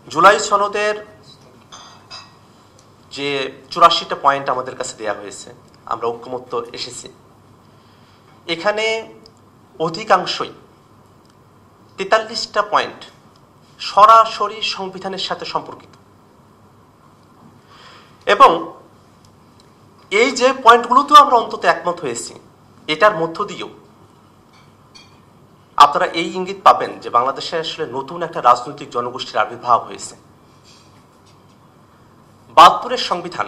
জুলাই সনদের যে 84টা পয়েন্ট আমাদের কাছে দেয়া হয়েছে, আমরা ঐক্যমত্য এসেছি, এখানে অধিকাংশই 43টা পয়েন্ট সরাসরি সংবিধানের সাথে সম্পর্কিত। এবং এই যে পয়েন্টগুলোতেও আমরা অন্তত একমত হয়েছি, এটার মধ্য দিয়েও আপনারা এই ইঙ্গিত পাবেন যে বাংলাদেশে আসলে নতুন একটা রাজনৈতিক জনগোষ্ঠীর আবির্ভাব হয়েছে। 72-এর সংবিধান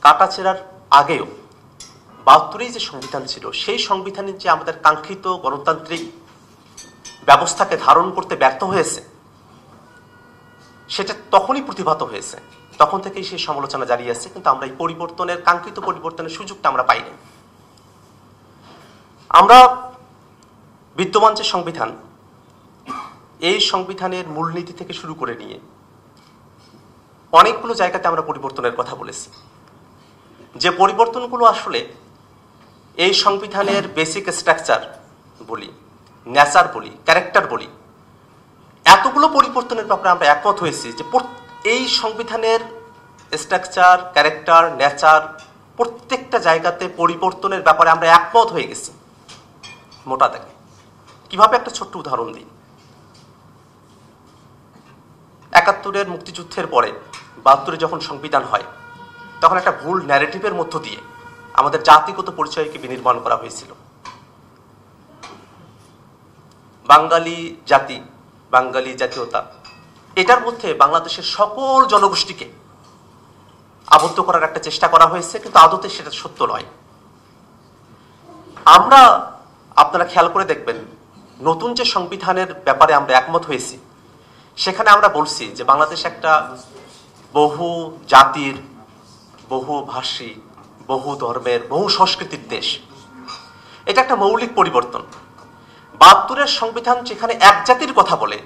কাটাছেড়ার আগেও 72-এই যে সংবিধান ছিল, সেই সংবিধানের যে আমাদের কাঙ্ক্ষিত গণতান্ত্রিক ব্যবস্থাকে ধারণ করতে ব্যর্থ হয়েছে, সেটা তখনই প্রতিভাত হয়েছে। তখন থেকেই সেই সমালোচনা জারি আছে, কিন্তু আমরা এই পরিবর্তনের, কাঙ্ক্ষিত পরিবর্তনের সুযোগটা আমরা পাইনি। আমরা বিদ্যমান যে সংবিধান, এই সংবিধানের মূলনীতি থেকে শুরু করে নিয়ে অনেকগুলো জায়গাতে আমরা পরিবর্তনের কথা বলেছি। যে পরিবর্তনগুলো আসলে এই সংবিধানের বেসিক স্ট্রাকচার বলি, নেচার বলি, ক্যারেক্টার বলি, এতগুলো পরিবর্তনের ব্যাপারে আমরা একমত হয়েছি যে এই সংবিধানের স্ট্রাকচার, ক্যারেক্টার, নেচার প্রত্যেকটা জায়গাতে পরিবর্তনের ব্যাপারে আমরা একমত হয়ে গেছি। মোটা দাগে কিভাবে একটা ছোট্ট উদাহরণ দিই। 71-এর মুক্তিযুদ্ধের পরে 72-এ যখন সংবিধান হয়, তখন একটা ভুল ন্যারেটিভের মধ্য দিয়ে আমাদের জাতিগত পরিচয়কে বিনির্মাণ করা হয়েছিল। বাঙালি জাতি, বাঙালি জাতীয়তা, এটার মধ্যে বাংলাদেশের সকল জনগোষ্ঠীকে আবদ্ধ করার একটা চেষ্টা করা হয়েছে, কিন্তু আদতে সেটা সত্য নয়। আমরা, আপনারা খেয়াল করে দেখবেন, নতুন যে সংবিধানের ব্যাপারে আমরা একমত হয়েছি, সেখানে আমরা বলছি যে বাংলাদেশ একটা বহু জাতির, বহু ভাষী, বহু ধর্মের, বহু সংস্কৃতির দেশ। এটা একটা মৌলিক পরিবর্তন। 72-এর সংবিধান যেখানে এক জাতির কথা বলে,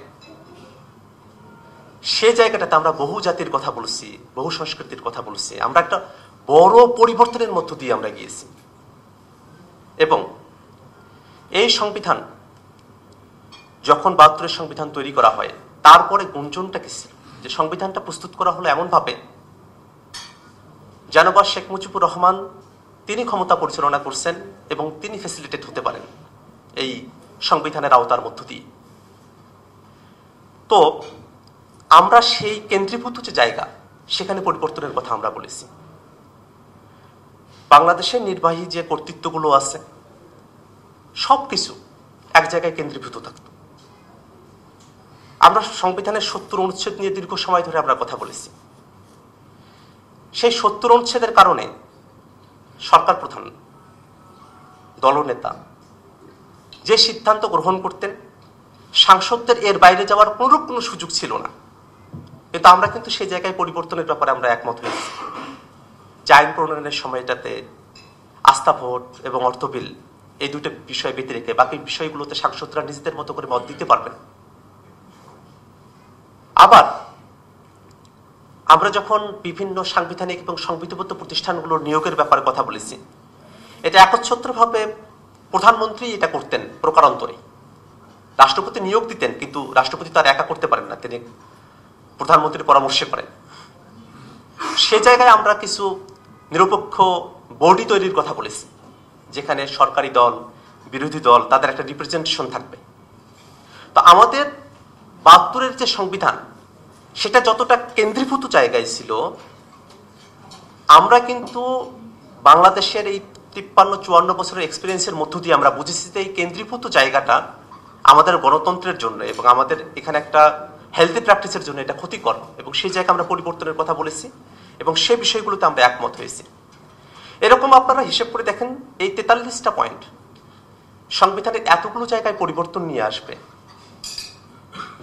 সে জায়গাটাতে আমরা বহু জাতির কথা বলছি, বহু সংস্কৃতির কথা বলছি। আমরা একটা বড় পরিবর্তনের মধ্য দিয়ে আমরা গিয়েছি। এবং এই সংবিধান যখন 72-এর সংবিধান তৈরি করা হয়, তারপরে গুঞ্জনটা কি ছিল যে সংবিধানটা প্রস্তুত করা হলো এমনভাবে যেন বা শেখ মুজিবুর রহমান তিনি ক্ষমতা পরিচালনা করছেন এবং তিনি ফ্যাসিলিটেট হতে পারেন এই সংবিধানের আওতার মধ্য দিয়ে। তো আমরা সেই কেন্দ্রীভূত যে জায়গা, সেখানে পরিবর্তনের কথা আমরা বলেছি। বাংলাদেশের নির্বাহী যে কর্তৃত্বগুলো আছে, সবকিছু এক জায়গায় কেন্দ্রীভূত থাকতো। আমরা সংবিধানের 70 অনুচ্ছেদ নিয়ে দীর্ঘ সময় ধরে আমরা কথা বলেছি। সেই 70 অনুচ্ছেদের কারণে সরকার প্রধান, দলনেতা যে সিদ্ধান্ত গ্রহণ করতেন, সাংসদদের এর বাইরে যাওয়ার কোনো সুযোগ ছিল না। কিন্তু আমরা কিন্তু সেই জায়গায় পরিবর্তনের ব্যাপারে আমরা একমত হয়েছি। যে আইন প্রণয়নের সময়টাতে আস্থা ভোট এবং অর্থ বিল, এই দুটো বিষয় ব্যতি রেখে বাকি বিষয়গুলোতে সাংসদরা নিজেদের মতো করে মত দিতে পারবেন। আবার আমরা যখন বিভিন্ন সাংবিধানিক এবং সংবিধিবদ্ধ প্রতিষ্ঠানগুলোর নিয়োগের ব্যাপারে কথা বলেছি, এটা একচ্ছত্রভাবে প্রধানমন্ত্রী এটা করতেন প্রকারান্তরে। রাষ্ট্রপতি নিয়োগ দিতেন, কিন্তু রাষ্ট্রপতি তার একা করতে পারেন না, তিনি প্রধানমন্ত্রীর পরামর্শে করেন। সে জায়গায় আমরা কিছু নিরপেক্ষ বডি তৈরির কথা বলেছি, যেখানে সরকারি দল, বিরোধী দল, তাদের একটা রিপ্রেজেন্টেশন থাকবে। তো আমাদের 72-এর যে সংবিধান, সেটা যতটা কেন্দ্রীভূত জায়গায় ছিল, আমরা কিন্তু বাংলাদেশের এই 53-54 বছরের এক্সপিরিয়েন্সের মধ্য দিয়ে আমরা বুঝেছি যে এই কেন্দ্রীভূত জায়গাটা আমাদের গণতন্ত্রের জন্য এবং আমাদের এখানে একটা হেলদি প্র্যাকটিসের জন্য এটা ক্ষতিকর, এবং সেই জায়গায় আমরা পরিবর্তনের কথা বলেছি এবং সে বিষয়গুলোতে আমরা একমত হয়েছি। এরকম আপনারা হিসেব করে দেখেন, এই 43টা পয়েন্ট সংবিধানের এতগুলো জায়গায় পরিবর্তন নিয়ে আসবে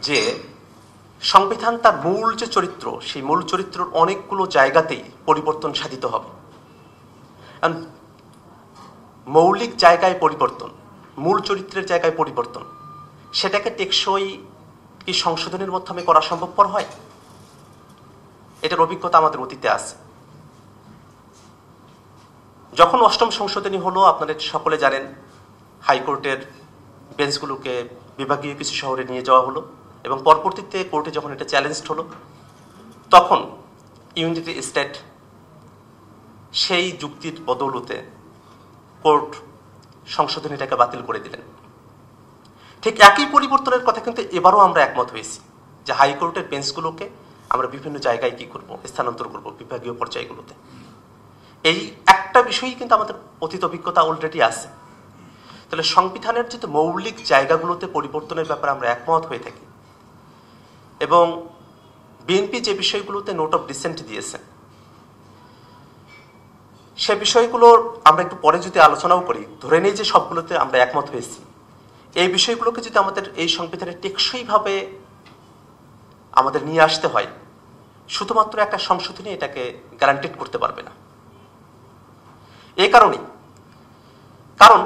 যে সংবিধান তার মূল যে চরিত্র, সেই মূল চরিত্রের অনেকগুলো জায়গাতেই পরিবর্তন সাধিত হবে। মৌলিক জায়গায় পরিবর্তন, মূল চরিত্রের জায়গায় পরিবর্তন, সেটাকে টেকসই কি সংশোধনের মাধ্যমে করা সম্ভবপর হয়? এটার অভিজ্ঞতা আমাদের অতীতে আছে। যখন 8ম সংশোধনী হলো, আপনারা সকলে জানেন, হাইকোর্টের বেঞ্চগুলোকে বিভাগীয় কিছু শহরে নিয়ে যাওয়া হলো এবং পরবর্তীতে কোর্টে যখন এটা চ্যালেঞ্জ হলো, তখন ইউনাইটেড স্টেট সেই যুক্তির বদৌলতে কোর্ট সংশোধনীটাকে বাতিল করে দিলেন। ঠিক একই পরিবর্তনের কথা কিন্তু এবারও আমরা একমত হয়েছি যে হাইকোর্টের বেঞ্চগুলোকে আমরা বিভিন্ন জায়গায় কি করব, স্থানান্তর করব বিভাগীয় পর্যায়গুলোতে। এই একটা বিষয়ই কিন্তু আমাদের অতীত অভিজ্ঞতা অলরেডি আছে। তাহলে সংবিধানের যে মৌলিক জায়গাগুলোতে পরিবর্তনের ব্যাপারে আমরা একমত হয়ে থাকি, এবং বিএনপি যে বিষয়গুলোতে নোট অফ ডিসেন্ট দিয়েছে সে বিষয়গুলোর আমরা একটু পরে যদি আলোচনাও করি, ধরে নেই যে সবগুলোতে আমরা একমত হয়েছি, এই বিষয়গুলোকে যদি আমাদের এই সংবিধানে টেকসইভাবে আমাদের নিয়ে আসতে হয়, শুধুমাত্র একটা সংশোধনী এটাকে গ্যারান্টেড করতে পারবে না। এই কারণেই, কারণ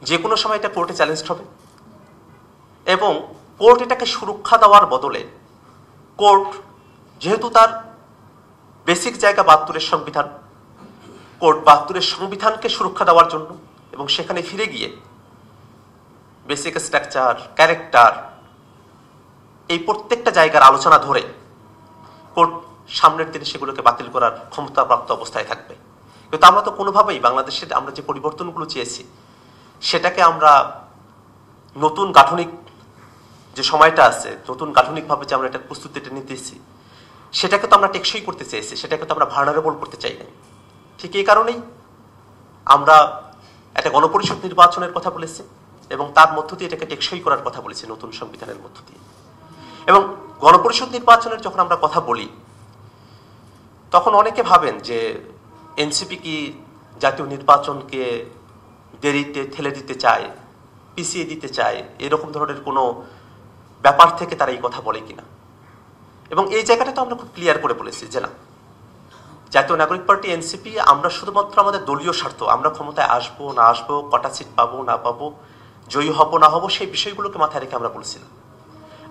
যে কোনো সময় এটা কোর্টে চ্যালেঞ্জ হবে, এবং কোর্ট এটাকে সুরক্ষা দেওয়ার বদলে কোর্ট যেহেতু তার বেসিক জায়গা ৭২-এর সংবিধান, কোর্ট ৭২-এর সংবিধানকে সুরক্ষা দেওয়ার জন্য এবং সেখানে ফিরে গিয়ে বেসিক স্ট্রাকচার, ক্যারেক্টার, এই প্রত্যেকটা জায়গার আলোচনা ধরে কোর্ট সামনের দিনে সেগুলোকে বাতিল করার ক্ষমতাপ্রাপ্ত অবস্থায় থাকবে। কিন্তু আমরা তো কোনোভাবেই বাংলাদেশে আমরা যে পরিবর্তনগুলো চেয়েছি সেটাকে আমরা নতুন গাঠনিক যে সময়টা আছে, নতুন গাঠনিকভাবে যে আমরা এটা প্রস্তুতিটা নিতেছি, সেটাকে তো আমরা টেকসই করতে চেয়েছি, সেটাকে তো আমরা ভার্নারেবল করতে চাই না। ঠিক এই কারণেই আমরা একটা গণপরিষদ নির্বাচনের কথা বলেছি এবং তার মধ্য দিয়ে এটাকে টেকসই করার কথা বলেছি নতুন সংবিধানের মধ্য দিয়ে। এবং গণপরিষদ নির্বাচনের যখন আমরা কথা বলি, তখন অনেকে ভাবেন যে এনসিপি কি জাতীয় নির্বাচনকে দেরিতে ঠেলে দিতে চায়, পিছিয়ে দিতে চায়, এরকম ধরনের কোনো ব্যাপার থেকে তারা এই কথা বলে কিনা। এবং এই জায়গাটা তো আমরা খুব ক্লিয়ার করে বলেছি যে না, জাতীয় নাগরিক পার্টি এনসিপি আমরা শুধুমাত্র আমাদের দলীয় স্বার্থ, আমরা ক্ষমতায় আসবো না আসবো, কটা সিট পাবো না পাবো, জয়ী হব না হব, সেই বিষয়গুলোকে মাথায় রেখে আমরা বলছিলাম।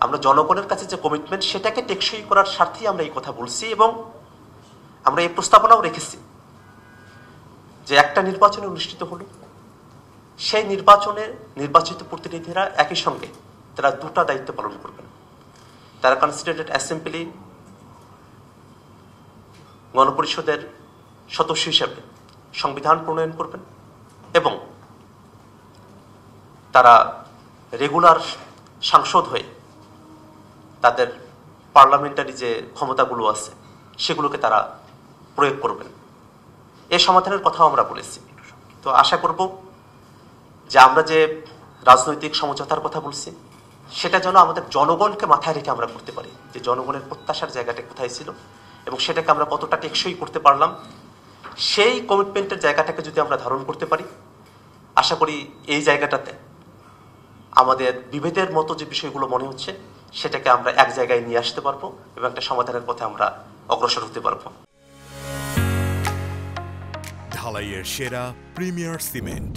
আমরা জনগণের কাছে যে কমিটমেন্ট সেটাকে টেকসই করার স্বার্থেই আমরা এই কথা বলছি, এবং আমরা এই প্রস্তাবনাও রেখেছি যে একটা নির্বাচন অনুষ্ঠিত হলো, সেই নির্বাচনের নির্বাচিত প্রতিনিধিরা একই সঙ্গে তারা দুটা দায়িত্ব পালন করবেন। তারা কনস্টিটিউয়েন্ট অ্যাসেম্বলি গণপরিষদের সদস্য হিসেবে সংবিধান প্রণয়ন করবেন, এবং তারা রেগুলার সাংসদ হয়ে তাদের পার্লামেন্টারি যে ক্ষমতাগুলো আছে সেগুলোকে তারা প্রয়োগ করবেন। এই সমাধানের কথাও আমরা বলেছি। তো আশা করব যে আমরা যে রাজনৈতিক সমঝোতার কথা বলছি সেটা যেন আমাদের জনগণকে মাথায় রেখে আমরা করতে পারি, যে জনগণের প্রত্যাশার জায়গাটা কোথায় ছিল এবং সেটাকে আমরা কতটা টেকসই করতে পারলাম, সেই কমিটমেন্টের জায়গাটাকে যদি আমরা ধারণ করতে পারি, আশা করি এই জায়গাটাতে আমাদের বিভেদের মতো যে বিষয়গুলো মনে হচ্ছে সেটাকে আমরা এক জায়গায় নিয়ে আসতে পারবো এবং একটা সমাধানের পথে আমরা অগ্রসর হতে পারবো। ঢালাইয়ের সেরা প্রিমিয়ার সিমেন্ট।